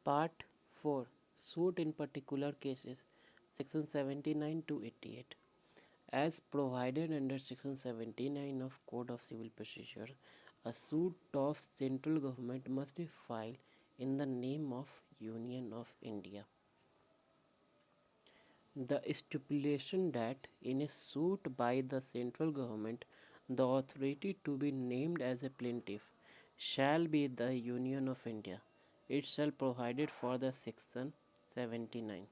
Part 4. Suit in particular cases. Section 79 to 88. As provided under Section 79 of Code of Civil Procedure, a suit of central government must be filed in the name of Union of India. The stipulation that in a suit by the central government, the authority to be named as a plaintiff shall be the Union of India. It shall provided for the Section 79.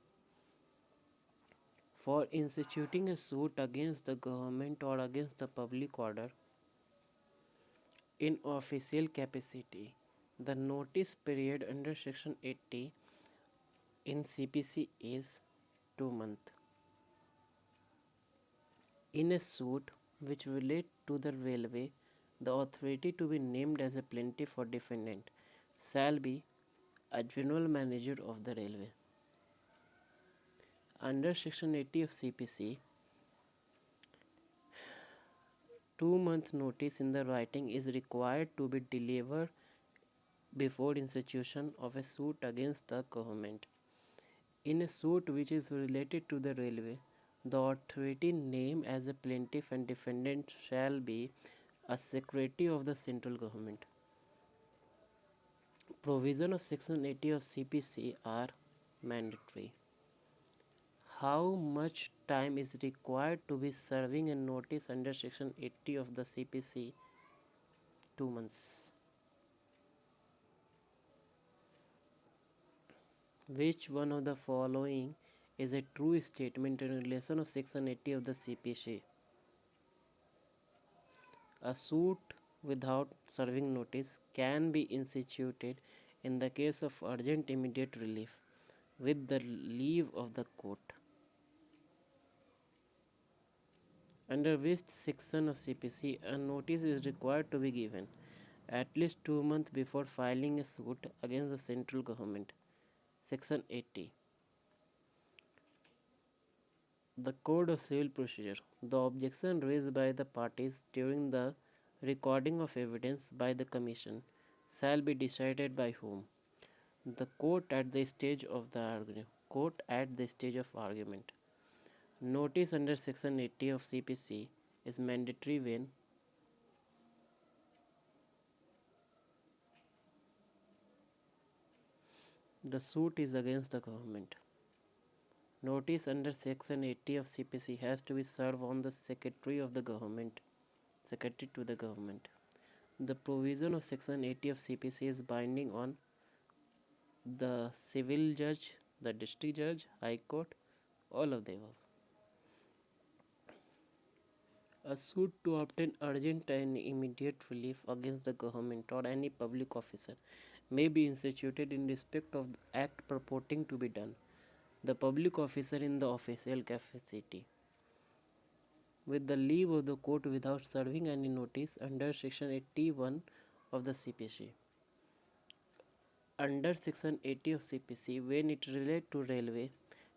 For instituting a suit against the government or against the public order in official capacity, the notice period under Section 80 in CPC is 2 months. In a suit which relate to the railway, the authority to be named as a plaintiff or defendant shall be a general manager of the railway. Under Section 80 of CPC, 2-month notice in the writing is required to be delivered before institution of a suit against the government. In a suit which is related to the railway, the authority named as a plaintiff and defendant shall be a secretary of the central government. Provision of Section 80 of CPC are mandatory. How much time is required to be serving a notice under Section 80 of the CPC? 2 months. Which one of the following is a true statement in relation of Section 80 of the CPC? A suit without serving notice can be instituted in the case of urgent immediate relief with the leave of the court. Under which section of CPC a notice is required to be given at least 2 months before filing a suit against the central government. Section 80. The Code of Civil Procedure. The objection raised by the parties during the recording of evidence by the Commission shall be decided by whom? The court at the stage of argument. Notice under Section 80 of CPC is mandatory when the suit is against the government. Notice under Section 80 of CPC has to be served on the secretary to the government. The provision of Section 80 of CPC is binding on the civil judge, the district judge, high court, all of the above. A suit to obtain urgent and immediate relief against the government or any public officer may be instituted in respect of the act purporting to be done. The public officer in the official capacity with the leave of the court without serving any notice under Section 81 of the CPC. Under Section 80 of CPC, when it relates to railway,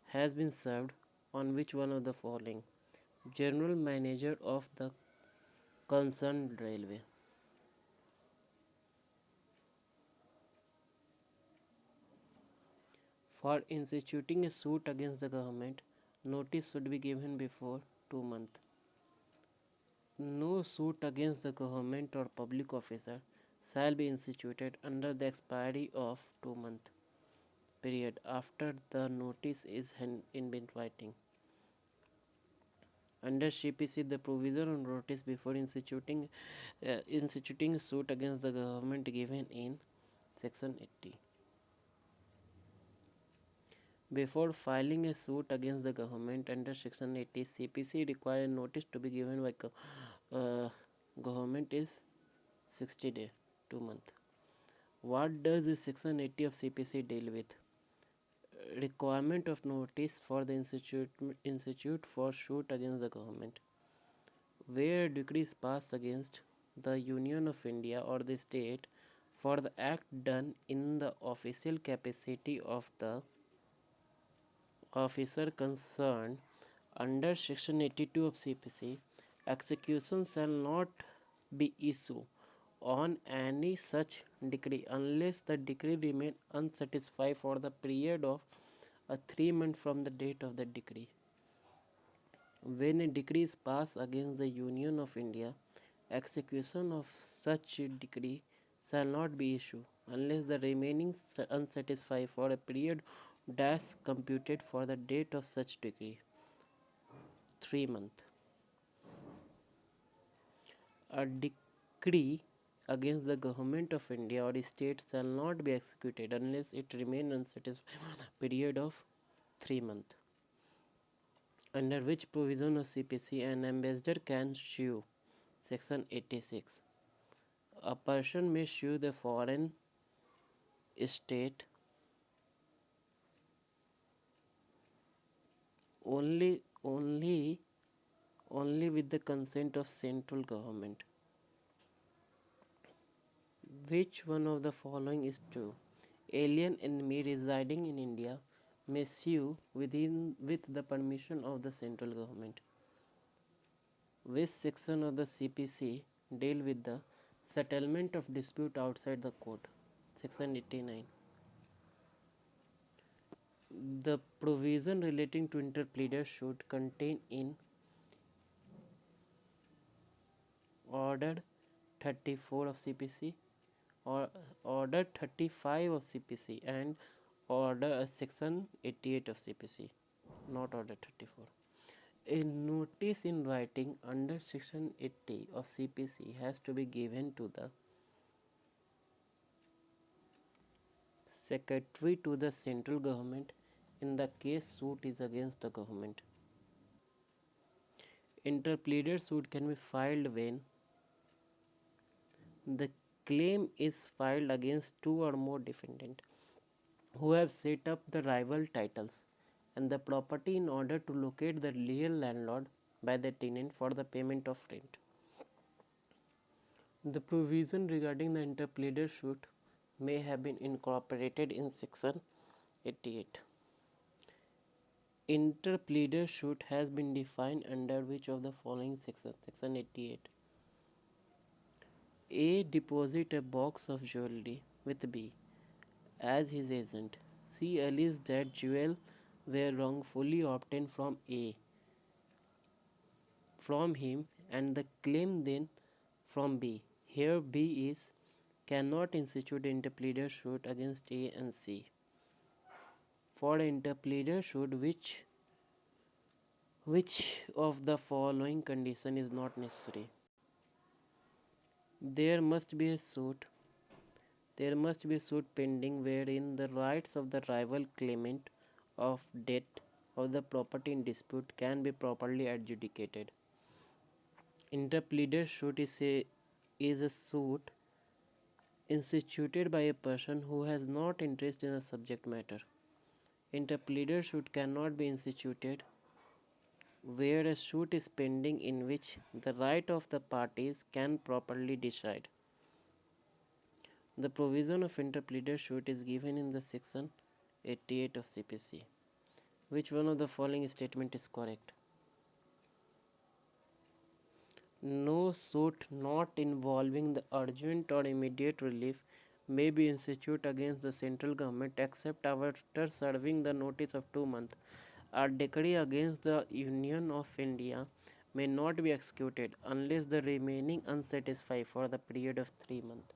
has been served on which one of the following? General manager of the concerned railway. For instituting a suit against the government, notice should be given before 2 months. No suit against the government or public officer shall be instituted under the expiry of 2 month period after the notice is in writing. Under CPC, the provision on notice before instituting a suit against the government given in Section 80. Before filing a suit against the government under Section 80, CPC requires notice to be given by government is 60 days, 2 months. What does the Section 80 of CPC deal with? Requirement of notice for the institute for suit against the government. Where decrees passed against the Union of India or the state for the act done in the official capacity of the officer concerned under Section 82 of CPC, execution shall not be issued on any such decree unless the decree remain unsatisfied for the period of a 3 month from the date of the decree. When a decree is passed against the Union of India, execution of such a decree shall not be issued unless the remaining unsatisfied for a period dash computed for the date of such decree. 3 months. A decree against the government of India or state shall not be executed unless it remain unsatisfied for the period of 3 months. Under which provision of CPC an ambassador can sue. Section 86. A person may sue the foreign state only with the consent of central government. Which one of the following is true? Alien enemy residing in India may sue with the permission of the central government. Which section of the CPC deal with the settlement of dispute outside the court? Section 89. The provision relating to interpleader should contain in Order 34 of CPC or Order 35 of CPC and Section 88 of CPC, not Order 34. A notice in writing under Section 80 of CPC has to be given to the Secretary to the central government in the case suit is against the government. Interpleader suit can be filed when the claim is filed against two or more defendants who have set up the rival titles and the property in order to locate the real landlord by the tenant for the payment of rent. The provision regarding the interpleader suit may have been incorporated in Section 88. Interpleader suit has been defined under which of the following sections? Section 88. A deposit a box of jewelry with B as his agent. C alleged that jewels were wrongfully obtained from him and the claim then from B. Here B is cannot institute interpleader suit against A and C. For interpleader suit, which of the following condition is not necessary? There must be a suit pending wherein the rights of the rival claimant of debt of the property in dispute can be properly adjudicated. Interpleader suit is a suit instituted by a person who has not interest in the subject matter. Interpleader suit cannot be instituted where a suit is pending in which the right of the parties can properly decide. The provision of interpleader suit is given in the Section 88 of CPC. Which one of the following statement is correct? No suit not involving the urgent or immediate relief may be instituted against the central government except after serving the notice of 2 months. A decree against the Union of India may not be executed unless the remaining unsatisfied for the period of 3 months.